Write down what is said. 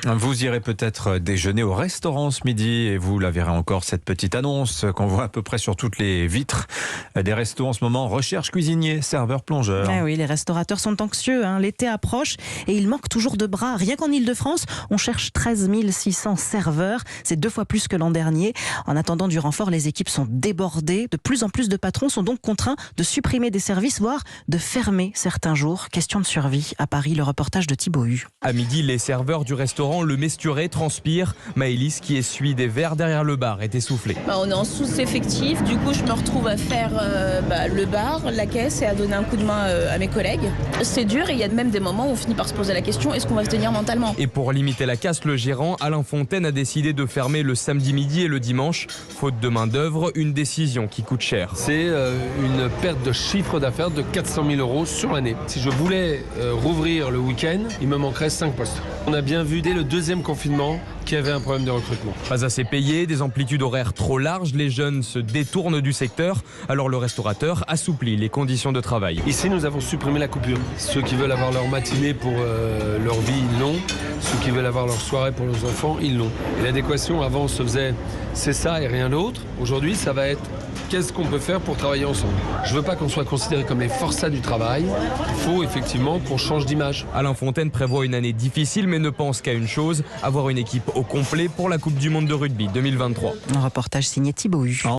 Vous irez peut-être déjeuner au restaurant ce midi et vous la verrez encore, cette petite annonce qu'on voit à peu près sur toutes les vitres des restos en ce moment. Recherche cuisinier, serveur, plongeur. Ah oui, les restaurateurs sont anxieux, l'été approche et il manque toujours de bras. Rien qu'en Ile-de-France, on cherche 13 600 serveurs. C'est 2 fois plus que l'an dernier. En attendant du renfort, les équipes sont débordées. De plus en plus de patrons sont donc contraints de supprimer des services, voire de fermer certains jours. Question de survie. À Paris, le reportage de Thibaut Hu. À midi, les serveurs du restaurant Le Mesturé transpirent. Maëlys, qui essuie des verres derrière le bar, est essoufflée. On est en sous-effectif, du coup je me retrouve à faire le bar, la caisse et à donner un coup de main à mes collègues. C'est dur et il y a même des moments où on finit par se poser la question, est-ce qu'on va se tenir mentalement ? Et pour limiter la casse, le gérant Alain Fontaine a décidé de fermer le samedi midi et le dimanche. Faute de main d'œuvre, une décision qui coûte cher. C'est une perte de chiffre d'affaires de 400 000 € sur l'année. Si je voulais rouvrir le week-end, il me manquerait 5 postes. On a bien vu dès le deuxième confinement qu'il y avait un problème de recrutement. Pas assez payé, des amplitudes horaires trop larges, les jeunes se détournent du secteur. Alors le restaurateur assouplit les conditions de travail. Ici, nous avons supprimé la coupure. Ceux qui veulent avoir leur matinée pour leur vie, ils l'ont. Ceux qui veulent avoir leur soirée pour leurs enfants, ils l'ont. Et l'adéquation, avant, se faisait c'est ça et rien d'autre. Aujourd'hui, ça va être qu'est-ce qu'on peut faire pour travailler ensemble. Je ne veux pas qu'on soit considérés comme les forçats du travail. Il faut effectivement qu'on change d'image. Alain Fontaine prévoit une année difficile, mais ne pense qu'à une chose, avoir une équipe au complet pour la Coupe du Monde de rugby 2023. Un reportage signé Thibaut Hu.